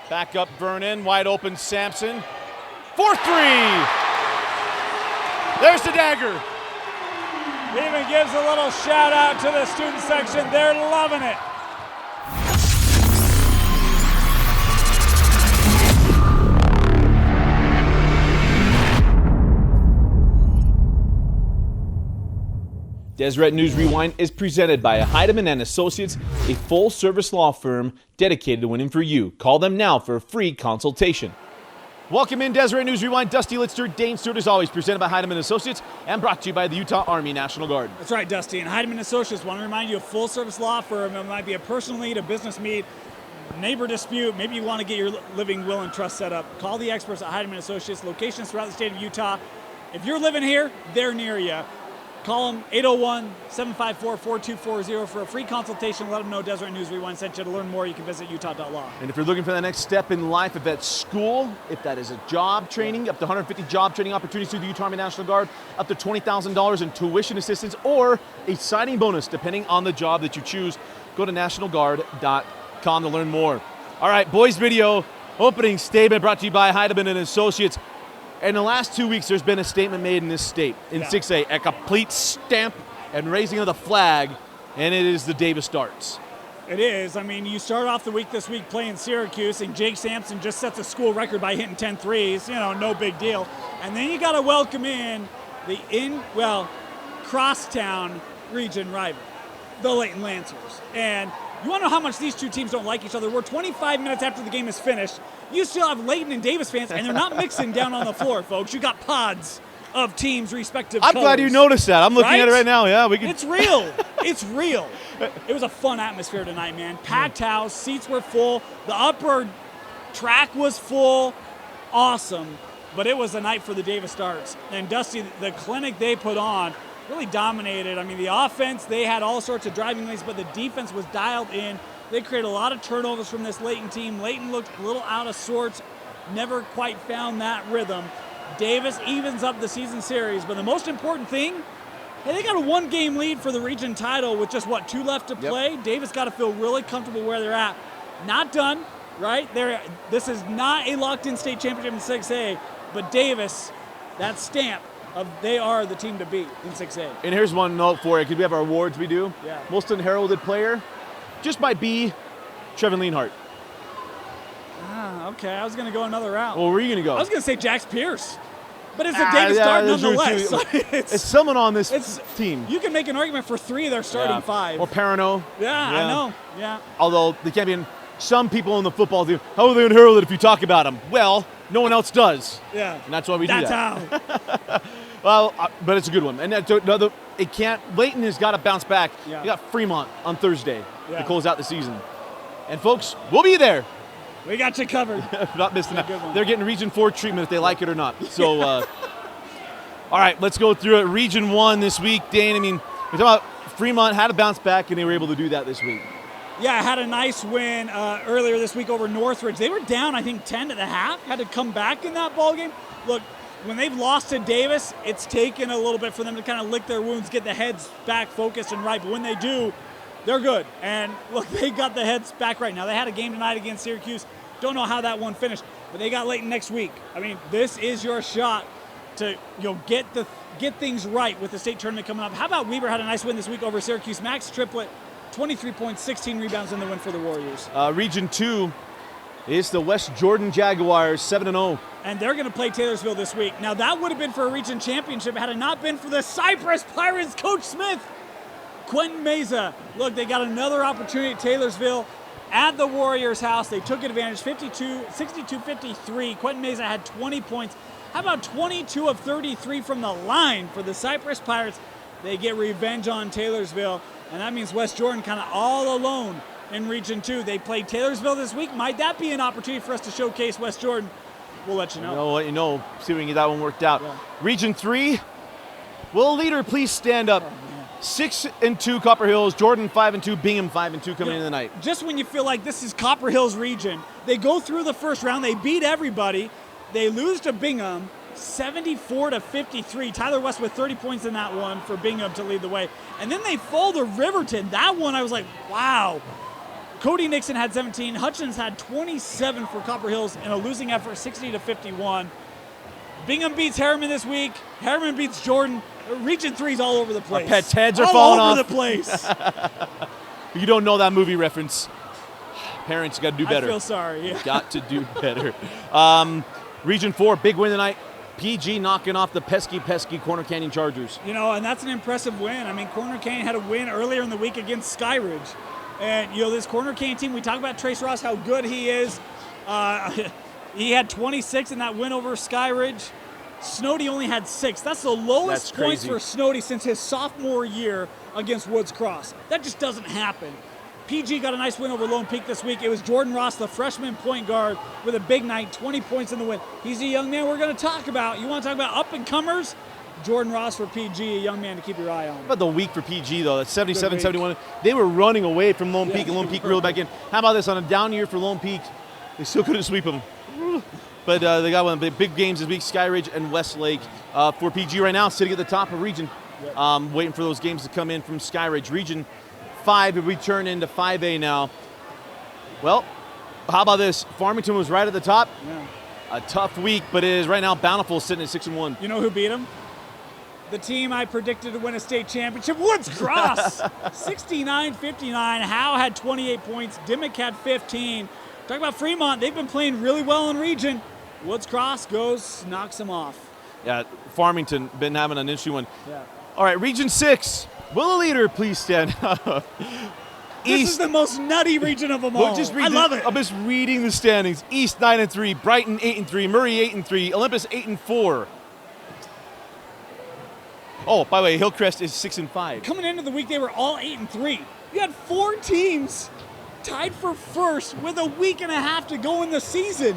Back up Vernon, wide open Sampson. 4-3. There's the dagger. He even gives a little shout out to the student section. They're loving it. Deseret News Rewind is presented by Heidemann & Associates, a full-service law firm dedicated to winning for you. Call them now for a free consultation. Welcome in Deseret News Rewind. Dusty, Litster, Dane, Stewart, as always, presented by Heidemann & Associates and brought to you by the Utah Army National Guard. That's right, Dusty. And Heidemann & Associates want to remind you of full-service law firm. It might be a personal need, a business need, neighbor dispute. Maybe you want to get your living will and trust set up. Call the experts at Heidemann & Associates, locations throughout the state of Utah. If you're living here, they're near you. Call them 801-754-4240 for a free consultation. Let them know Deseret News Rewind sent you. To learn more, you can visit utah.law. And if you're looking for the next step in life, if that's school, if that is a job training, up to 150 job training opportunities through the Utah Army National Guard, up to $20,000 in tuition assistance, or a signing bonus, depending on the job that you choose, go to nationalguard.com to learn more. All right, boys video, opening statement brought to you by Heidemann & Associates. In the last 2 weeks, there's been a statement made in this state, in 6A, a complete stamp and raising of the flag, and it is the Davis Darts. It is. I mean, you start off the week this week playing Syracuse, and Jake Sampson just sets a school record by hitting 10 threes. You know, no big deal. And then you got to welcome in the crosstown region rival, the Layton Lancers. And you want to know how much these two teams don't like each other? We're 25 minutes after the game is finished. You still have Layton and Davis fans, and they're not mixing down on the floor, folks. You got pods of teams' respective I'm colors. glad you noticed that. I'm looking at it right now. Yeah, we can. It's real. It's real. It was a fun atmosphere tonight, man. Packed house, seats were full. The upper track was full. Awesome. But it was a night for the Davis Darts. And Dusty, the clinic they put on really dominated. I mean, the offense, they had all sorts of driving lanes, but the defense was dialed in. They created a lot of turnovers from this Layton team. Layton looked a little out of sorts, never quite found that rhythm. Davis evens up the season series, but the most important thing, hey, they got a one-game lead for the region title with just, 2 left to play. Yep. Davis got to feel really comfortable where they're at. Not done, right? This is not a locked-in state championship in 6A, but Davis, that stamp of they are the team to beat in 6A. And here's one note for you, because we have our awards we do. Yeah. Most unheralded player just might be Trevin Leanhart. Okay. I was going to go another route. Well, where are you going to go? I was going to say Jax Pierce. But it's a Davis Dart nonetheless. It's someone on this team. You can make an argument for 3 of their starting 5. Or Perrineau. Yeah, I know. Yeah. Although they can't be in some people in the football team. How are they unheralded if you talk about them? Well, no one else does. Yeah. And that's why we do that. That's how. Well, but it's a good one. And it can't. Layton has got to bounce back. Yeah. You got Fremont on Thursday to close out the season. And folks, we'll be there. We got you covered. Not missing out. They're getting Region 4 treatment if they like it or not. So, all right, let's go through it. Region 1 this week, Dane. I mean, we're talking about Fremont had to bounce back, and they were able to do that this week. Yeah, I had a nice win earlier this week over Northridge. They were down, I think, 10 at the half. Had to come back in that ball game. Look, when they've lost to Davis, it's taken a little bit for them to kind of lick their wounds, get the heads back focused and right. But when they do, they're good. And look, they got the heads back right now. They had a game tonight against Syracuse. Don't know how that one finished, but they got Layton next week. I mean, this is your shot to get things right with the state tournament coming up. How about Weber had a nice win this week over Syracuse? Max Triplett, 23 points, 16 rebounds in the win for the Warriors. Region 2 is the West Jordan Jaguars, 7-0. And they're going to play Taylorsville this week. Now, that would have been for a region championship had it not been for the Cypress Pirates, Coach Smith. Quentin Meza, look, they got another opportunity at Taylorsville at the Warriors' house. They took advantage, 62-53. Quentin Meza had 20 points. How about 22 of 33 from the line for the Cypress Pirates? They get revenge on Taylorsville, and that means West Jordan kind of all alone in Region 2. They play Taylorsville this week. Might that be an opportunity for us to showcase West Jordan? We'll let you know. We'll let you know. See if we can get that one worked out. Yeah. Region 3, will a leader please stand up? 6-2 Copper Hills, Jordan 5-2, Bingham 5-2 coming into the night. Just when you feel like this is Copper Hills region, they go through the first round, they beat everybody, they lose to Bingham 74-53. Tyler West with 30 points in that one for Bingham to lead the way. And then they fall to Riverton. That one I was like, wow. Cody Nixon had 17. Hutchins had 27 for Copper Hills in a losing effort, 60-51. Bingham beats Harriman this week. Harriman beats Jordan. Region 3's all over the place. Our pets' heads are falling off. All over the place. You don't know that movie reference. Parents got to do better. I feel sorry. Yeah. Got to do better. Region 4, big win tonight. PG knocking off the pesky Corner Canyon Chargers. You know, and that's an impressive win. I mean, Corner Canyon had a win earlier in the week against Skyridge. And, you know, this Corner Canyon team, we talk about Trace Ross, how good he is. He had 26 in that win over Skyridge. Snowdy only had 6. That's the lowest points for Snowdy since his sophomore year against Woods Cross. That just doesn't happen. PG got a nice win over Lone Peak this week. It was Jordan Ross, the freshman point guard, with a big night, 20 points in the win. He's a young man we're going to talk about. You want to talk about up-and-comers? Jordan Ross for PG, a young man to keep your eye on. How about the week for PG, though? That's 77-71. They were running away from Lone Peak, and Lone Peak reeled back in. How about this? On a down year for Lone Peak, they still couldn't sweep them. But they got one of the big games this week, Skyridge and Westlake. For PG right now, sitting at the top of region, waiting for those games to come in from Skyridge. Region 5, if we turn into 5A now. Well, how about this? Farmington was right at the top. Yeah. A tough week, but it is right now Bountiful sitting at 6-1. You know who beat them? The team I predicted to win a state championship, Woods Cross, 69-59. Howe had 28 points. Dimmick had 15. Talk about Fremont. They've been playing really well in region. Woods Cross goes, knocks them off. Yeah, Farmington been having an interesting one. Yeah. All right, Region 6. Will the leader please stand up? This is the most nutty region of them all. I love it. I'm just reading the standings. East 9-3, Brighton 8-3, Murray 8-3, Olympus 8-4. Oh, by the way, Hillcrest is 6-5. Coming into the week, they were all 8-3. You had 4 teams tied for first with a week and a half to go in the season.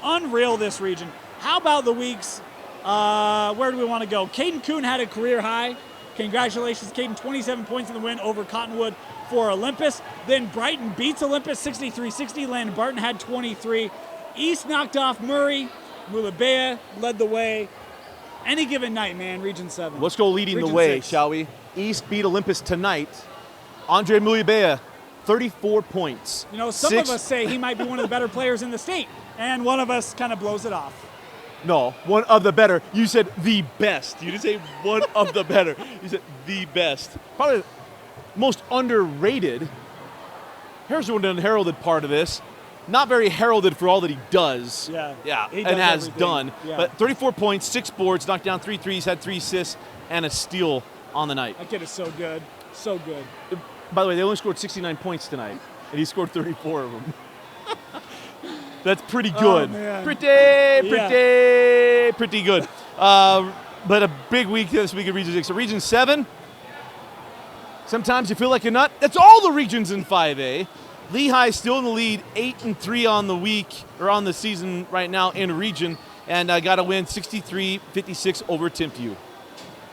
Unreal, this region. How about the weeks? Where do we want to go? Caden Kuhn had a career high. Congratulations, Caden, 27 points in the win over Cottonwood for Olympus. Then Brighton beats Olympus 63-60. Landon Barton had 23. East knocked off Murray. Mulabea led the way. Any given night, man, Region 7. Let's go leading the way, shall we? East beat Olympus tonight. Andre Mulabea, 34 points. You know, some of us say he might be one of the better players in the state, and one of us kind of blows it off. No, one of the better. You said the best. You didn't say one of the better. You said the best. Probably most underrated. Here's one unheralded part of this. Not very heralded for all that he does. Yeah. And has everything. done. Yeah. But 34 points, 6 boards, knocked down 3 threes, had 3 assists, and a steal on the night. That kid is so good. So good. By the way, they only scored 69 points tonight, and he scored 34 of them. That's pretty good. Oh, man. Pretty good. But a big week this week in Region 6. So Region 7, sometimes you feel like a nut. That's all the regions in 5A. Lehigh still in the lead, 8-3 on the week, or on the season right now in region, and got a win 63-56 over Pineview.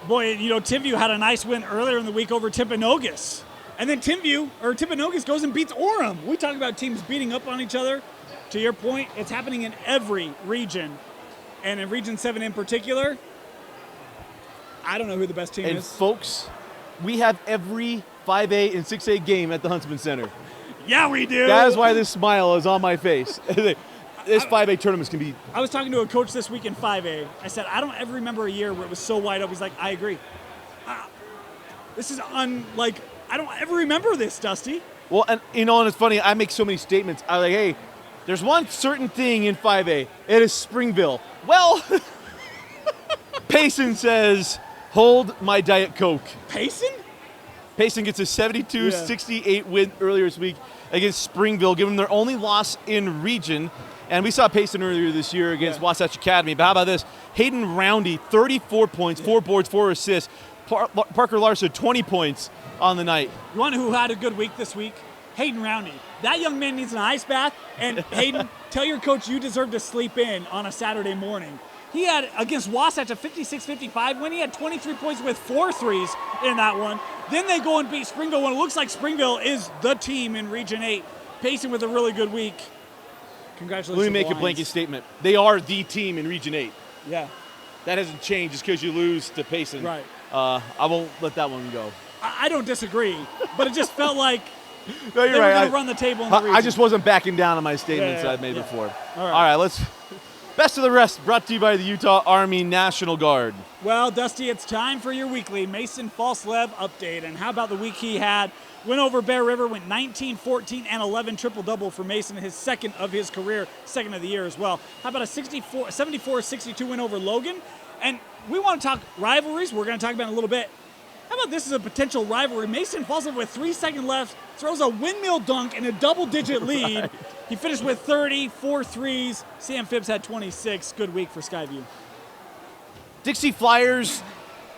Boy, you know, Pineview had a nice win earlier in the week over Timpanogos. And then Timpanogos goes and beats Orem. We talk about teams beating up on each other. To your point, it's happening in every region. And in Region 7 in particular, I don't know who the best team is. And folks, we have every 5A and 6A game at the Huntsman Center. Yeah, we do. That is why this smile is on my face. This 5A tournaments can be... I was talking to a coach this week in 5A. I said, I don't ever remember a year where it was so wide open. He's like, I agree. This is I don't ever remember this, Dusty. Well, and you know, and it's funny, I make so many statements. I'm like, hey, there's one certain thing in 5A. It is Springville. Well, Payson says, hold my Diet Coke. Payson? Payson gets a 72-68 win earlier this week against Springville, giving them their only loss in region. And we saw Payson earlier this year against Wasatch Academy. But how about this? Hayden Roundy, 34 points, 4 boards, 4 assists. Parker Larson, 20 points on the night. You want to know who had a good week this week? Hayden Roundy. That young man needs an ice bath. And Hayden, tell your coach you deserve to sleep in on a Saturday morning. He had, against Wasatch, a 56-55 win. He had 23 points with 4 threes in that one. Then they go and beat Springville when it looks like Springville is the team in Region 8. Payson with a really good week. Congratulations. Let me make a blanket statement. They are the team in Region 8. Yeah. That hasn't changed just because you lose to Payson. Right. I won't let that one go. I don't disagree, but it just felt like No, you're They were right. going to run the table in the region. I just wasn't backing down on my statements Yeah, I've made before. All All right, best of the rest brought to you by the Utah Army National Guard. Well, Dusty, it's time for your weekly Mason Falslev update. And how about the week he had? Went over Bear River, went 19, 14, and 11 triple-double for Mason, his second of his career, second of the year as well. How about a 74-62 win over Logan? And we want to talk rivalries. We're going to talk about it in a little bit. How about this is a potential rivalry? Mason Falslev with 3 seconds left, throws a windmill dunk in a double-digit lead. Right. He finished with 30, 4 threes. Sam Phipps had 26. Good week for Skyview. Dixie Flyers,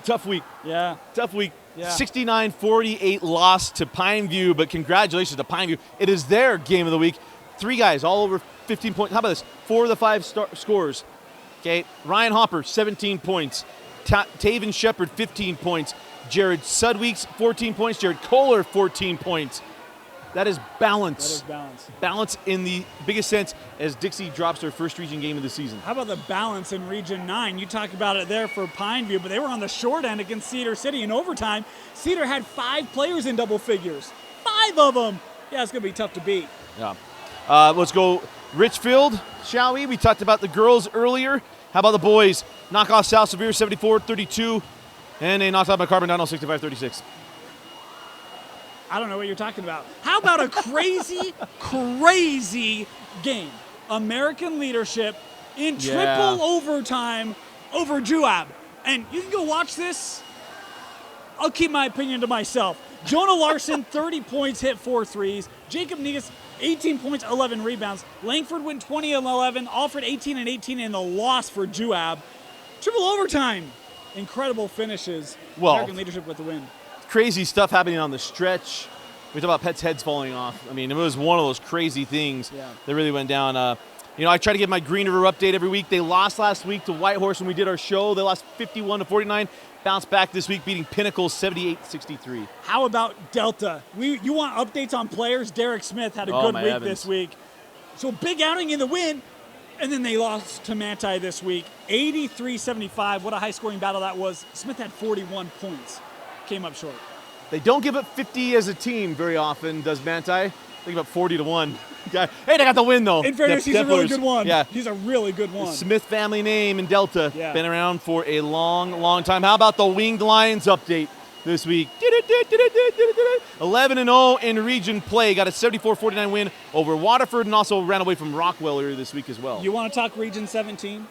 tough week. Yeah. Tough week. Yeah. 69-48 loss to Pineview, but congratulations to Pineview. It is their game of the week. 3 guys all over 15 points. How about this? 4 of the 5 scores. Okay, Ryan Hopper, 17 points. Taven Shepard, 15 points. Jared Sudweeks, 14 points. Jared Kohler, 14 points. That is balance. That is balance. Balance in the biggest sense as Dixie drops their first region game of the season. How about the balance in Region 9? You talk about it there for Pineview, but they were on the short end against Cedar City in overtime. Cedar had 5 players in double figures. 5 of them. Yeah, it's going to be tough to beat. Yeah. Let's go Richfield, shall we? We talked about the girls earlier. How about the boys? Knock off South Severe 74-32, and they knocked out Carbondano 65-36. I don't know what you're talking about. How about a crazy, crazy game? American leadership in triple overtime over Juab. And you can go watch this. I'll keep my opinion to myself. Jonah Larson, 30 points, hit 4 threes. Jacob Negus, 18 points, 11 rebounds. Langford went 20 and 11. Alfred 18 and 18 in the loss for Juab. Triple overtime. Incredible finishes. Well, American leadership with the win. Crazy stuff happening on the stretch. We talk about Pet's heads falling off. I mean, it was one of those crazy things that really went down. I try to give my Green River update every week. They lost last week to Whitehorse when we did our show. They lost 51-49. Bounced back this week, beating Pinnacle 78-63. How about Delta? You want updates on players? Derek Smith had a good week this week. So big outing in the win, and then they lost to Manti this week, 83-75. What a high-scoring battle that was. Smith had 41 points. Came up short. They don't give up 50 as a team very often, does Manti? They give up 40-1. Hey, they got the win, though. In fairness, he's a really good one. Yeah. He's a really good one. Smith family name in Delta. Yeah. Been around for a long, long time. How about the Winged Lions update this week? 11-0 in region play. Got a 74-49 win over Waterford and also ran away from Rockwell earlier this week as well. You want to talk Region 17?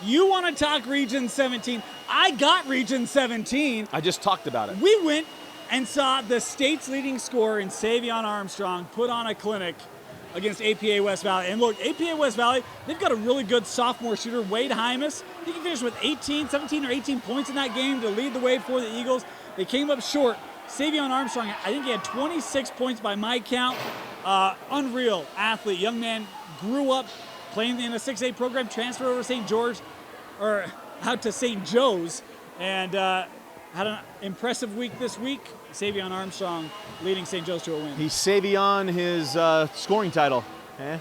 You want to talk Region 17? I got Region 17. I just talked about it. We went and saw the state's leading scorer in Savion Armstrong put on a clinic against APA West Valley. And look, APA West Valley, they've got a really good sophomore shooter, Wade Hymas. He can finish with 17 or 18 points in that game to lead the way for the Eagles. They came up short. Savion Armstrong, I think he had 26 points by my count. Unreal athlete. Young man grew up playing in a 6A program, transferred over to out to St. Joe's, and had an impressive week this week. Savion Armstrong leading St. Joe's to a win. He's Savion his scoring title. Yeah.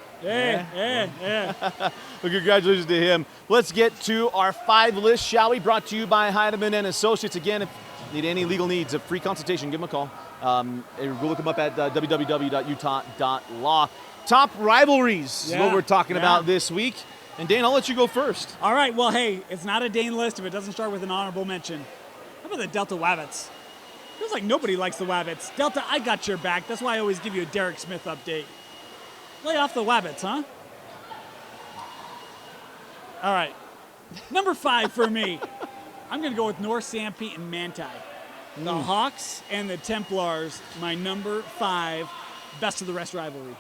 Well, congratulations to him. Let's get to our 5 list, shall we? Brought to you by Heidemann and Associates. Again, if you need any legal needs, a free consultation, give them a call. Go look them up at www.utah.law. Top rivalries is what we're talking about this week. And Dane, I'll let you go first. All right. Well, hey, it's not a Dane list if it doesn't start with an honorable mention. How about the Delta Wabbits? Feels like nobody likes the Wabbits. Delta, I got your back. That's why I always give you a Derek Smith update. Lay off the Wabbits, huh? All right. Number 5 for me. I'm going to go with North Sanpete and Manti. The Hawks and the Templars, my number 5 best of the rest rivalry.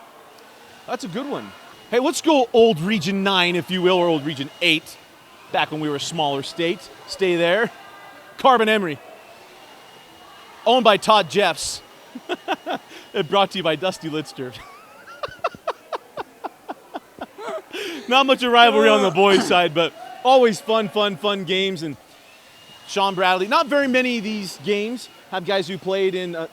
That's a good one. Hey, let's go old Region 9, if you will, or old Region 8, back when we were a smaller state. Stay there. Carbon Emory. Owned by Todd Jeffs. And brought to you by Dusty Litster. Not much of rivalry on the boys' side, but always fun games. And Sean Bradley. Not very many of these games have guys who played in the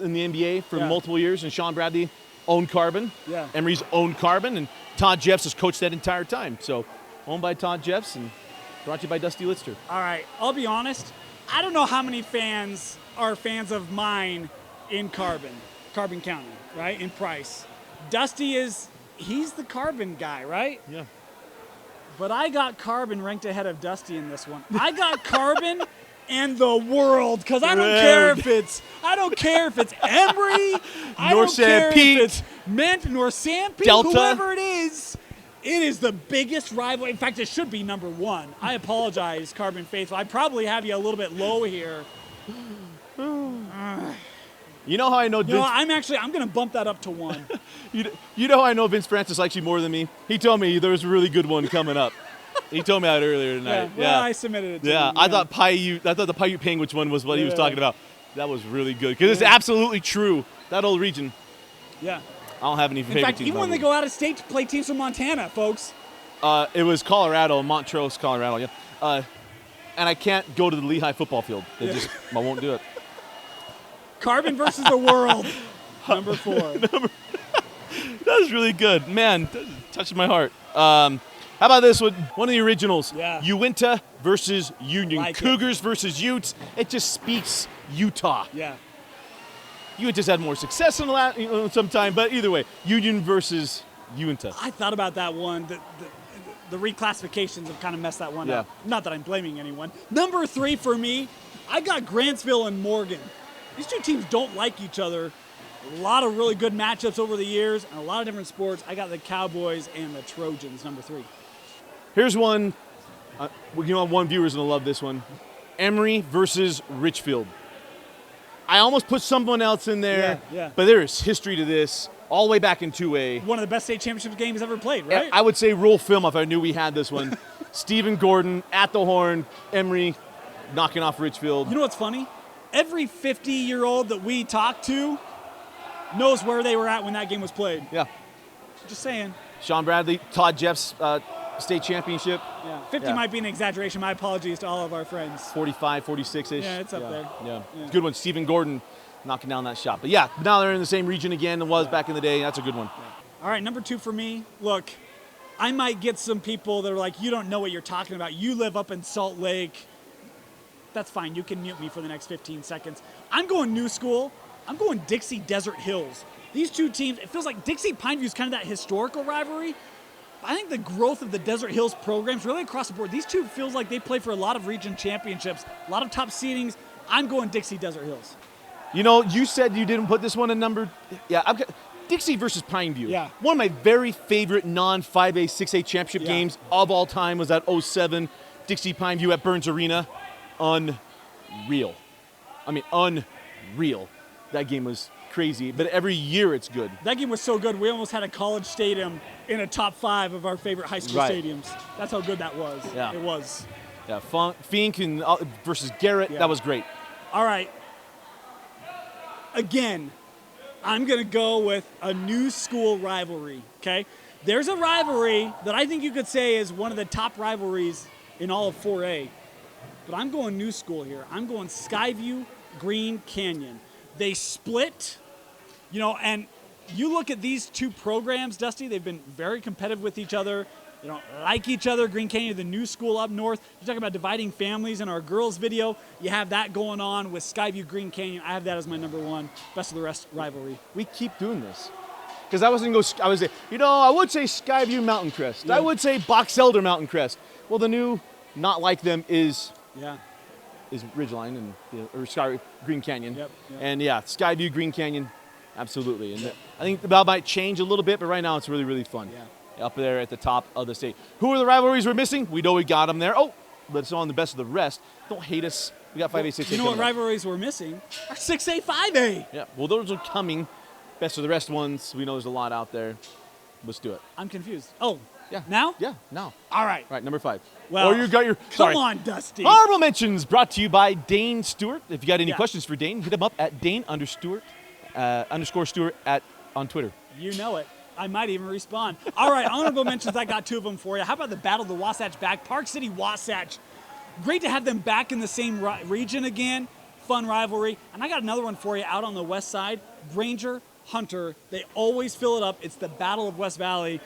NBA for multiple years, and Sean Bradley owned Carbon. Yeah. Emory's owned Carbon, and Todd Jeffs has coached that entire time. So, owned by Todd Jeffs and brought to you by Dusty Litster. All right, I'll be honest. I don't know how many fans are fans of mine in Carbon. Carbon County, right, in price. Dusty he's the Carbon guy, right? Yeah. But I got Carbon ranked ahead of Dusty in this one. I got Carbon and the world, because I don't care if it's Emory, I Nor don't care Sanpete, if it's Mint, nor Sanpete, Delta. whoever it is. It is the biggest rivalry. In fact, it should be number one. I apologize, Carbon Faithful. I probably have you a little bit low here. You know how I know You know, Vince? I'm going to bump that up to 1. You know how I know Vince Francis likes you more than me? He told me there's a really good one coming up. He told me that earlier tonight. Well, I submitted it to him. I thought the Paiute Penguins one was what he was talking about. That was really good because it's absolutely true. That old region. Yeah. I don't have any favorite In fact, teams. even when they go out of state to play teams from Montana, folks. It was Colorado, Montrose, Colorado. Yeah. And I can't go to the Lehigh football field. I won't do it. Carbon versus the world. Number 4. That was really good. Man, that touched my heart. How about this one? One of the originals. Yeah. Uinta versus Union. Like Cougars versus Utes. It just speaks Utah. Yeah. Uinta's had more success in the last some time, but either way, Union versus Uinta. I thought about that one. The reclassifications have kind of messed that one up. Not that I'm blaming anyone. Number 3 for me, I got Grantsville and Morgan. These two teams don't like each other. A lot of really good matchups over the years and a lot of different sports. I got the Cowboys and the Trojans, number 3. Here's one. One viewer's going to love this one. Emory versus Richfield. I almost put someone else in there, but there is history to this all the way back in 2A. One of the best state championship games ever played, right? I would say roll film if I knew we had this one. Stephen Gordon at the horn, Emory knocking off Richfield. You know what's funny? Every 50-year-old that we talk to knows where they were at when that game was played. Yeah. Just saying. Sean Bradley, Todd Jeff's state championship. Yeah. 50 might be an exaggeration. My apologies to all of our friends. 45, 46-ish. Yeah, it's up there. Yeah. Good one. Stephen Gordon knocking down that shot. But yeah, now they're in the same region again than was back in the day. That's a good one. All right, number 2 for me. Look, I might get some people that are like, you don't know what you're talking about. You live up in Salt Lake. That's fine. You can mute me for the next 15 seconds. I'm going new school. I'm going Dixie Desert Hills. These two teams, it feels like Dixie Pineview is kind of that historical rivalry. But I think the growth of the Desert Hills programs really across the board, these two feels like they play for a lot of region championships, a lot of top seedings. I'm going Dixie Desert Hills. You know, you said you didn't put this one in number. Yeah, Dixie versus Pineview. Yeah. One of my very favorite non-5A, 6A championship games of all time was that 07 Dixie Pineview at Burns Arena. Unreal. I mean, unreal. That game was crazy, but every year it's good. That game was so good, we almost had a college stadium in a top 5 of our favorite high school stadiums. That's how good that was. Yeah. It was. Yeah, Fink and versus Garrett, that was great. All right. Again, I'm going to go with a new school rivalry, okay? There's a rivalry that I think you could say is one of the top rivalries in all of 4A. But I'm going new school here. I'm going Skyview, Green Canyon. They split, and you look at these two programs, Dusty, they've been very competitive with each other. They don't like each other. Green Canyon, the new school up north. You talk about dividing families in our girls video. You have that going on with Skyview, Green Canyon. I have that as my number 1 best of the rest rivalry. We keep doing this. Because I wasn't going to go, I would say Skyview Mountain Crest. I would say Box Elder Mountain Crest. Well, the new not like them is Ridgeline and Green Canyon. Yep. And Skyview, Green Canyon, absolutely. And I think the bell might change a little bit, but right now it's really, really fun. Yeah. Up there at the top of the state. Who are the rivalries we're missing? We know we got them there. Oh, but it's on the best of the rest. Don't hate us. We got 5A, 6A. You know what rivalries we're missing? Our 6A, 5A. Yeah, well, those are coming. Best of the rest ones. We know there's a lot out there. Let's do it. I'm confused. Oh, yeah. Now? Yeah, now. All right. All right, number 5. Well, you got your. Come on, Dusty. Honorable mentions brought to you by Dane Stewart. If you got any questions for Dane, hit him up at Dane_Stewart on Twitter. You know it. I might even respond. All right, honorable mentions. I got 2 of them for you. How about the Battle of the Wasatch back? Park City Wasatch. Great to have them back in the same region again. Fun rivalry. And I got another one for you out on the west side. Granger, Hunter. They always fill it up. It's the Battle of West Valley.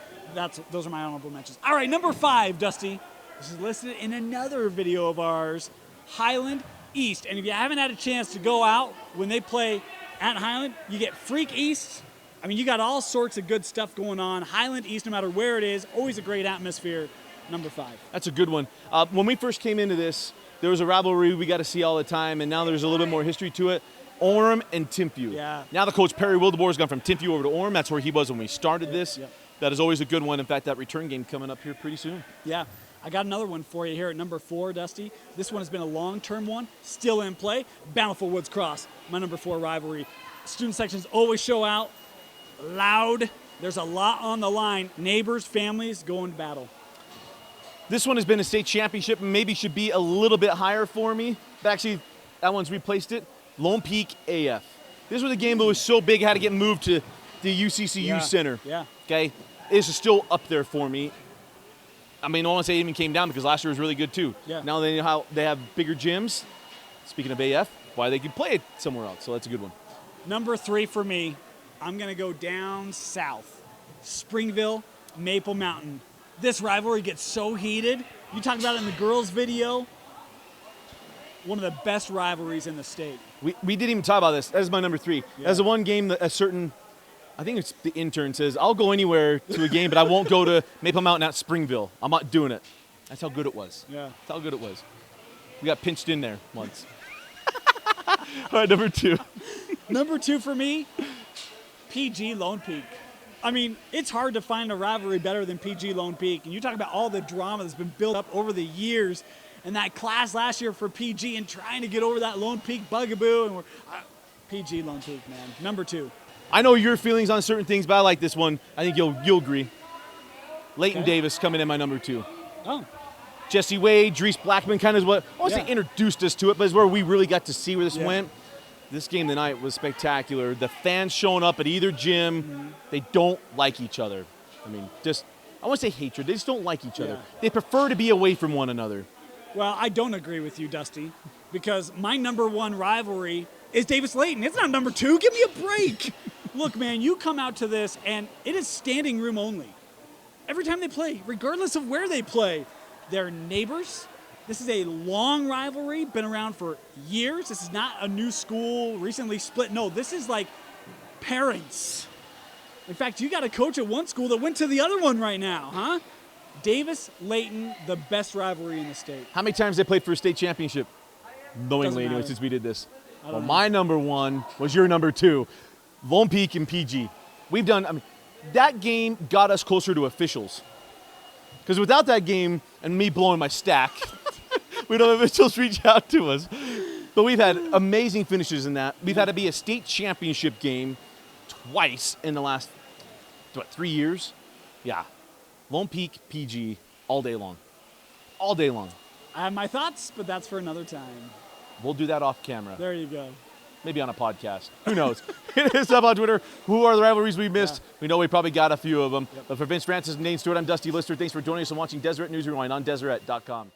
Those are my honorable mentions. All right, number 5, Dusty. This is listed in another video of ours. Highland East. And if you haven't had a chance to go out when they play At Highland, you get Freak East. I mean, you got all sorts of good stuff going on. Highland East, no matter where it is, always a great atmosphere. Number 5. That's a good one. When we first came into this, there was a rivalry we got to see all the time, and now there's a little bit more history to it. Orem and Pineview. Yeah. Now the coach, Perry Wildeboer, has gone from Pineview over to Orem. That's where he was when we started this. Yep. That is always a good one. In fact, that return game coming up here pretty soon. Yeah. I got another one for you here at number 4, Dusty. This one has been a long-term one, still in play. Bountiful Woods Cross, my number 4 rivalry. Student sections always show out, loud. There's a lot on the line. Neighbors, families going to battle. This one has been a state championship and maybe should be a little bit higher for me. But actually, that one's replaced it. Lone Peak AF. This was a game that was so big, it had to get moved to the UCCU Center. Yeah. Okay? This is still up there for me. I mean, I don't want to say it even came down because last year was really good too. Yeah. Now they know how they have bigger gyms. Speaking of AF, why they can play it somewhere else. So that's a good one. Number 3 for me, I'm going to go down south. Springville, Maple Mountain. This rivalry gets so heated. You talk about it in the girls' video. One of the best rivalries in the state. We didn't even talk about this. That is my number 3. Yeah. That's the one game that a certain, I think it's the intern says, I'll go anywhere to a game, but I won't go to Maple Mountain at Springville. I'm not doing it. That's how good it was. Yeah. That's how good it was. We got pinched in there once. All right, number 2. Number 2 for me, PG Lone Peak. I mean, it's hard to find a rivalry better than PG Lone Peak. And you talk about all the drama that's been built up over the years and that class last year for PG and trying to get over that Lone Peak bugaboo. And PG Lone Peak, man. Number 2. I know your feelings on certain things, but I like this one. I think you'll agree. Leighton Okay. Davis coming in my number 2. Oh, Jesse Wade, Dries Blackman kind of is what, I won't say introduced us to it, but it's where we really got to see where this went. This game tonight was spectacular. The fans showing up at either gym, they don't like each other. I mean, just, I won't say hatred, they just don't like each other. They prefer to be away from one another. well, I don't agree with you, Dusty, because my number 1 rivalry is Davis-Layton. It's not number 2. Give me a break. Look, man, you come out to this, and it is standing room only. Every time they play, regardless of where they play, they're neighbors. This is a long rivalry, been around for years. This is not a new school, recently split. No, this is like parents. In fact, you got a coach at one school that went to the other one right now, huh? Davis-Layton, the best rivalry in the state. How many times they played for a state championship? Knowingly, Doesn't anyway, matter. since we did this. Well, know. my number 1 was your number 2. Lone Peak and PG. We've done, I mean, that game got us closer to officials. Because without that game and me blowing my stack, we'd have officials reach out to us. But we've had amazing finishes in that. We've had to be a state championship game twice in the last, 3 years? Yeah. Lone Peak, PG, all day long. All day long. I have my thoughts, but that's for another time. We'll do that off camera. There you go. Maybe on a podcast. Who knows? Hit us up on Twitter. Who are the rivalries we missed? Yeah. We know we probably got a few of them. Yep. But for Vince Francis and Dane Stewart, I'm Dusty Litster. Thanks for joining us and watching Deseret News Rewind on Deseret.com.